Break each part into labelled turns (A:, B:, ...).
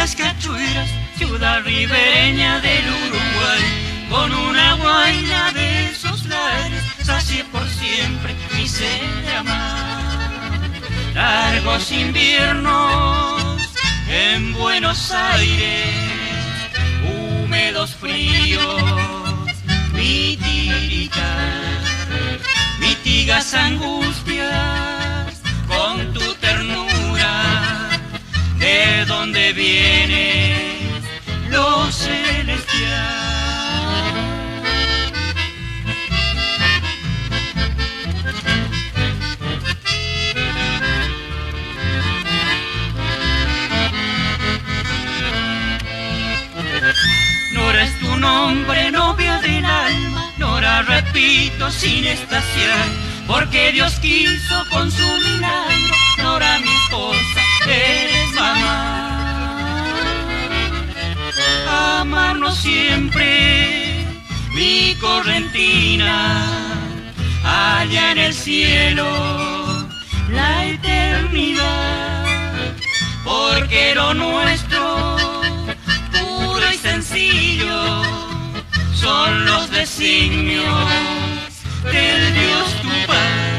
A: las cachueras, ciudad ribereña del Uruguay, con una guaina de esos lares, sacié por siempre mi sed de amar. Largos inviernos en Buenos Aires, húmedos fríos, mi tiritar, mitigas angustias con tu ternura. ¿De dónde viene lo celestial? Nora es tu nombre, novia del alma, Nora repito sin estaciar, porque Dios quiso con su milagro, Nora mi esposa, eres mamá. Amarnos siempre, mi correntina, allá en el cielo, la eternidad, porque lo nuestro, puro y sencillo, son los designios del Dios tu Padre.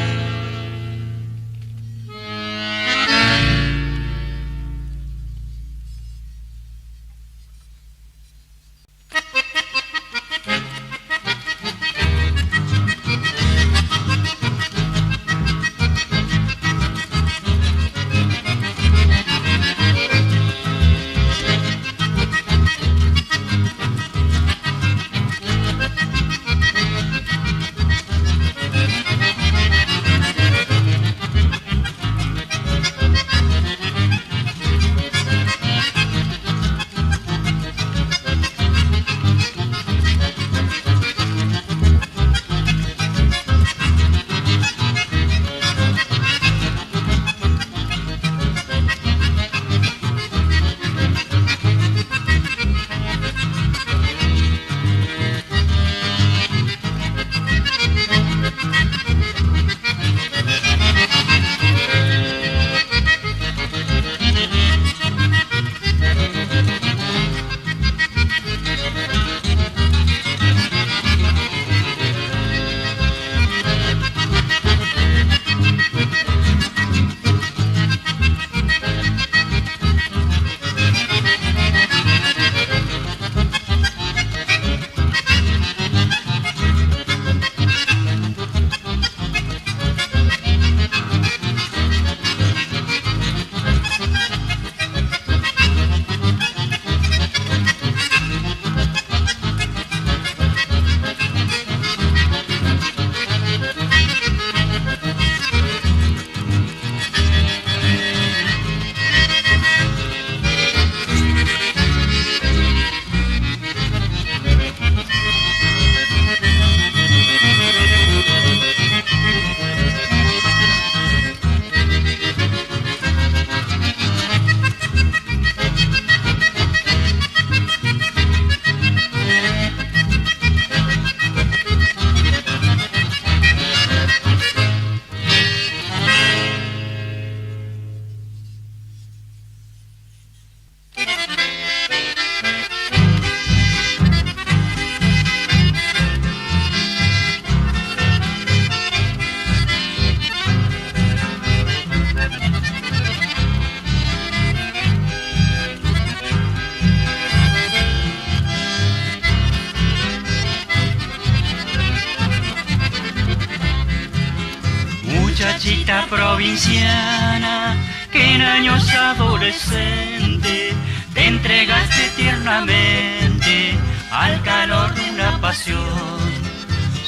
A: Muchachita provinciana, que en años adolescente te entregaste tiernamente al calor de una pasión,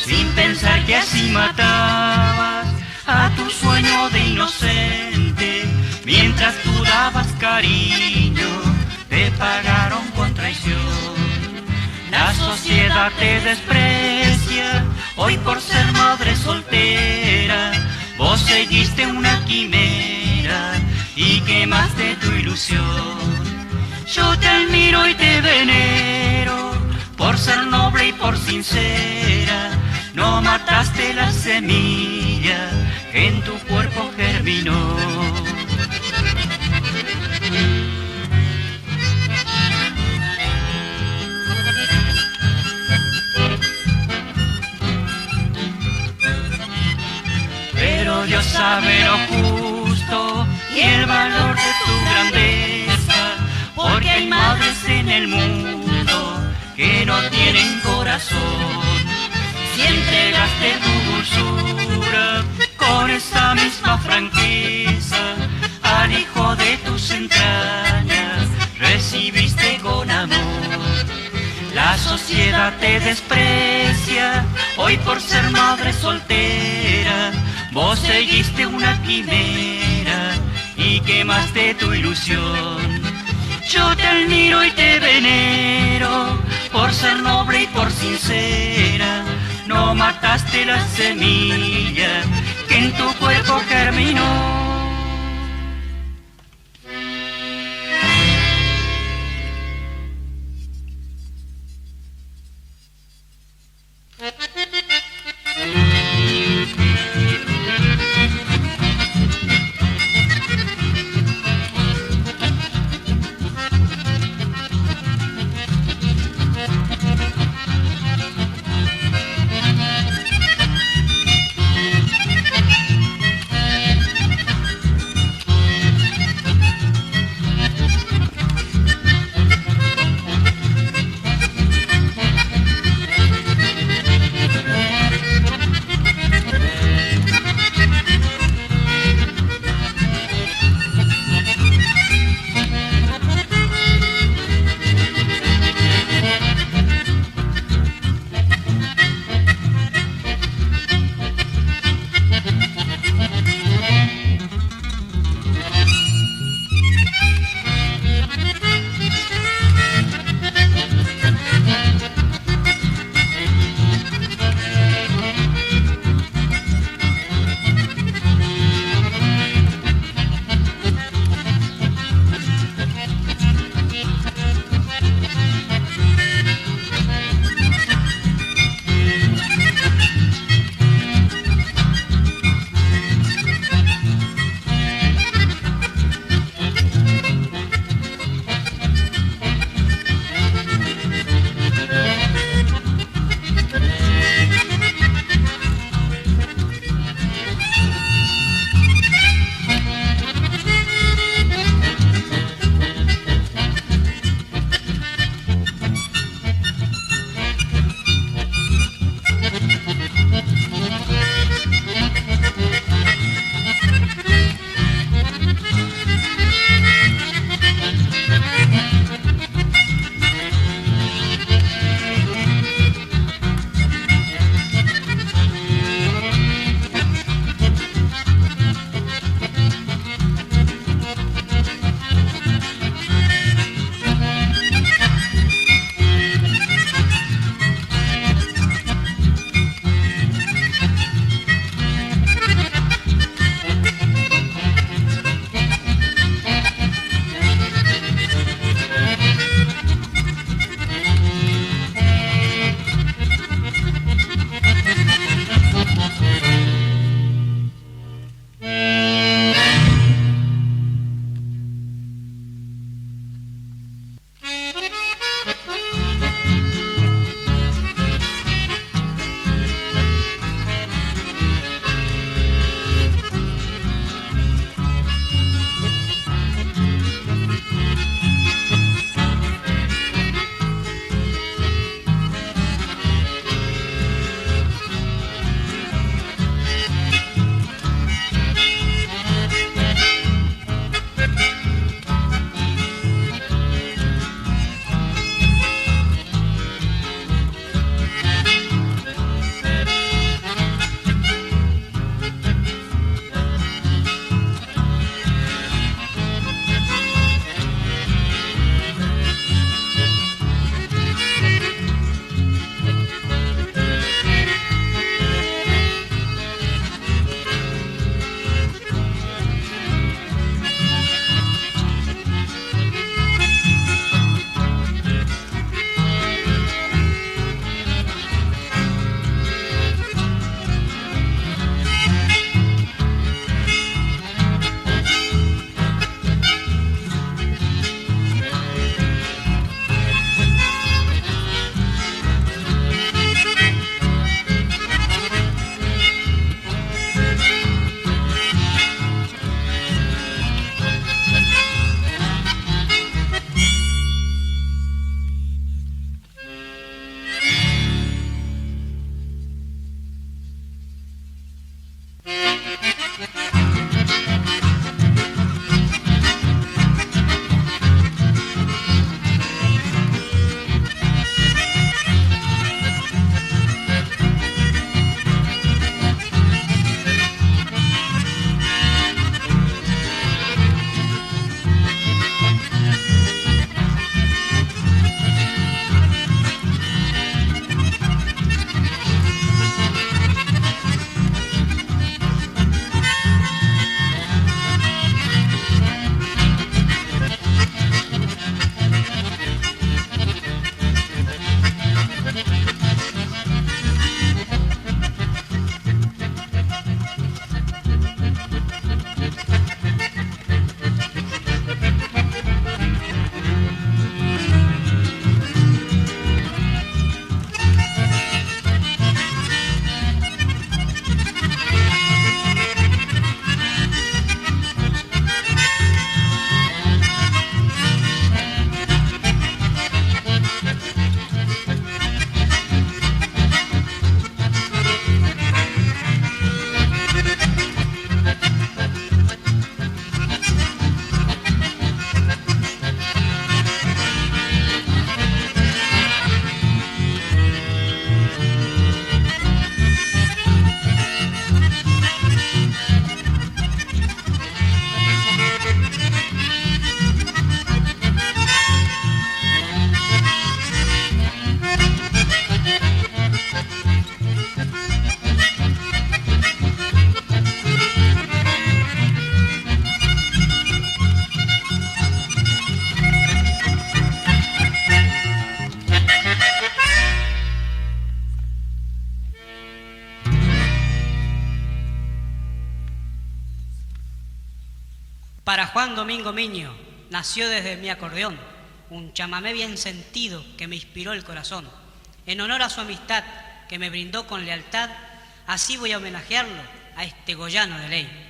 A: sin pensar que así matabas a tu sueño de inocente. Mientras tú dabas cariño, te pagaron con traición. La sociedad te desprecia hoy por ser madre soltera. Vos seguiste una quimera y quemaste tu ilusión. Yo te admiro y te venero por ser noble y por sincera. No mataste la semilla que en tu cuerpo germinó. sabe lo justo y el valor de tu grandeza, porque hay madres en el mundo que no tienen corazón. Si entregaste tu dulzura con esa misma franqueza al hijo de tus entrañas, recibiste con amor. La sociedad te desprecia hoy por ser madre soltera. Vos seguiste una quimera y quemaste tu ilusión. Yo te admiro y te venero por ser noble y por sincera. No mataste la semilla que en tu cuerpo germinó.
B: Para Juan Domingo Miño nació desde mi acordeón un chamamé bien sentido que me inspiró el corazón. En honor a su amistad que me brindó con lealtad, así voy a homenajearlo a este goyano de ley.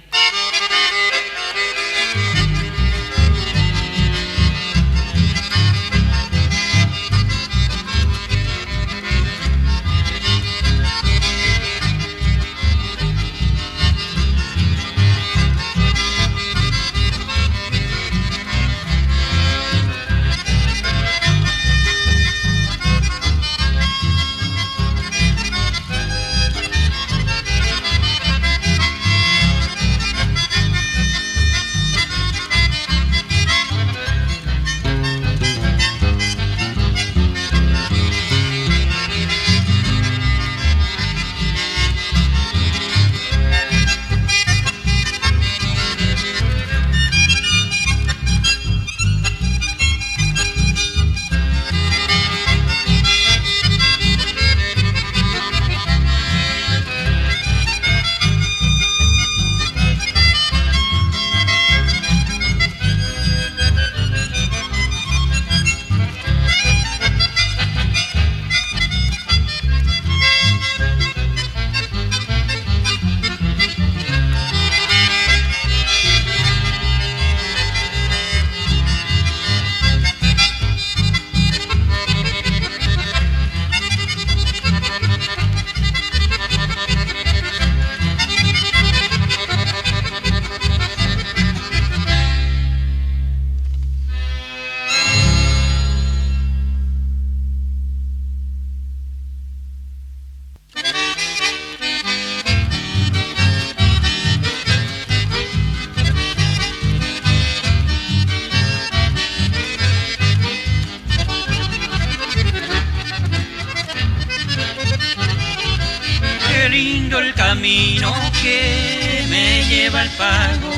A: Camino que me lleva al pago,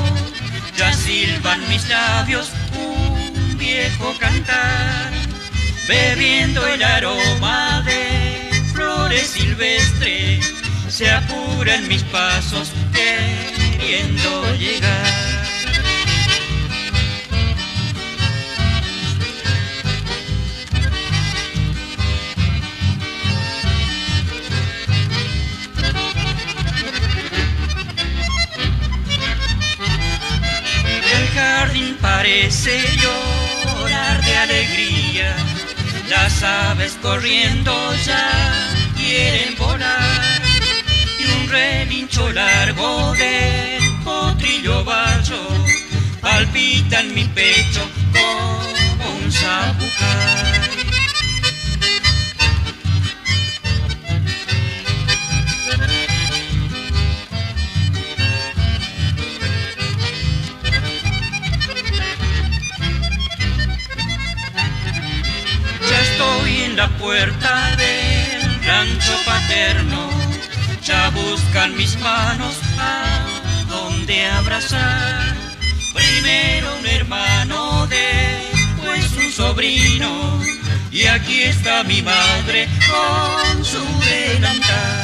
A: ya silban mis labios un viejo cantar, bebiendo el aroma de flores silvestres, se apuran mis pasos queriendo llegar.
C: Parece llorar de alegría, las aves corriendo ya quieren volar, y un relincho largo del potrillo bacho palpita en mi pecho como un zapucay. En la puerta del rancho paterno, ya buscan mis manos a donde abrazar. Primero un hermano, después un sobrino, y aquí está mi madre con su delantal.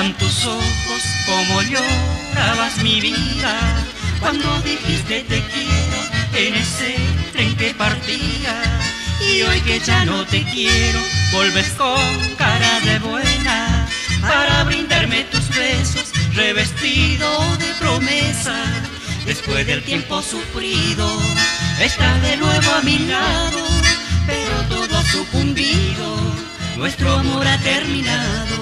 A: lloraban tus ojos, como llorabas mi vida, cuando dijiste te quiero en ese tren que partía. Y hoy que ya no te quiero, volves con cara de buena para brindarme tus besos, revestido de promesa. Después del tiempo sufrido, estás de nuevo a mi lado, pero todo ha sucumbido, nuestro amor ha terminado.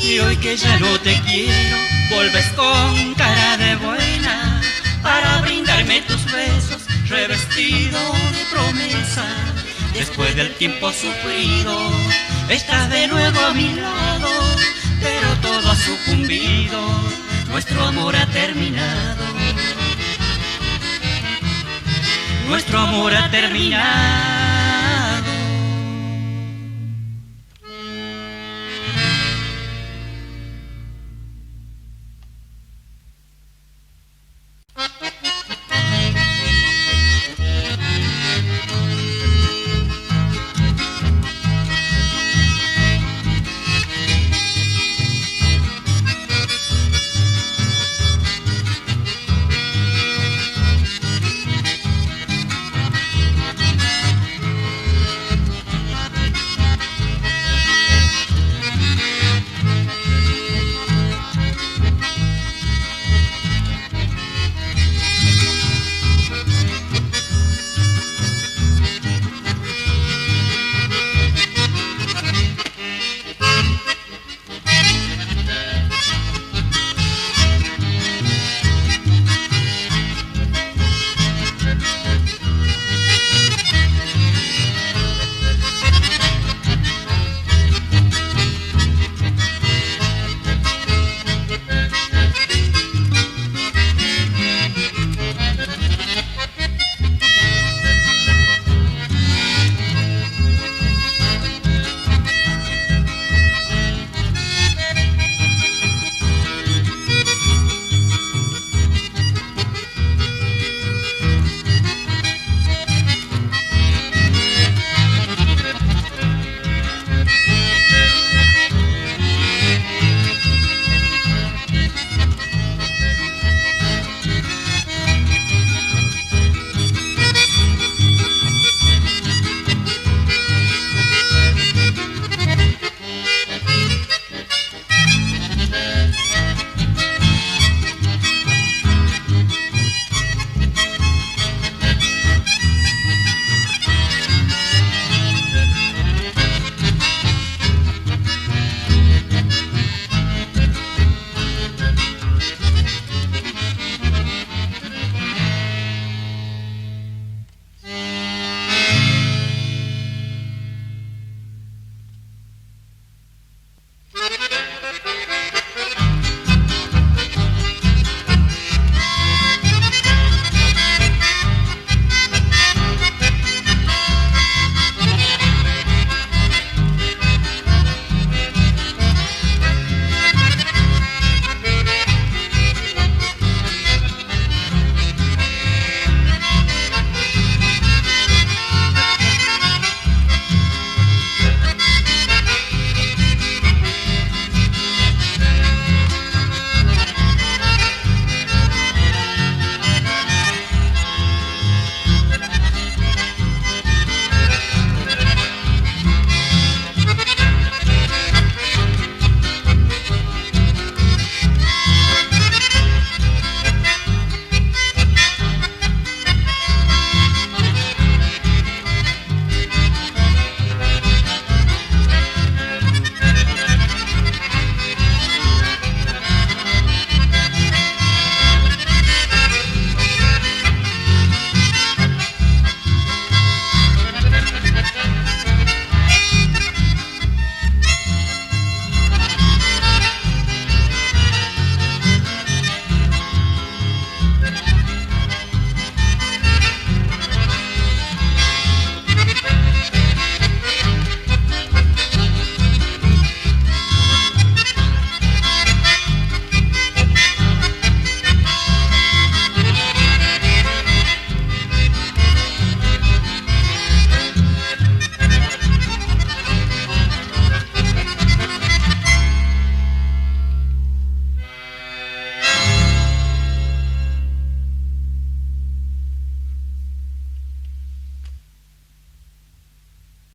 A: Y hoy que ya no te quiero, vuelves con cara de buena para brindarme tus besos, revestido de promesa. Después del tiempo sufrido, estás de nuevo a mi lado, pero todo ha sucumbido, nuestro amor ha terminado. Nuestro amor ha terminado.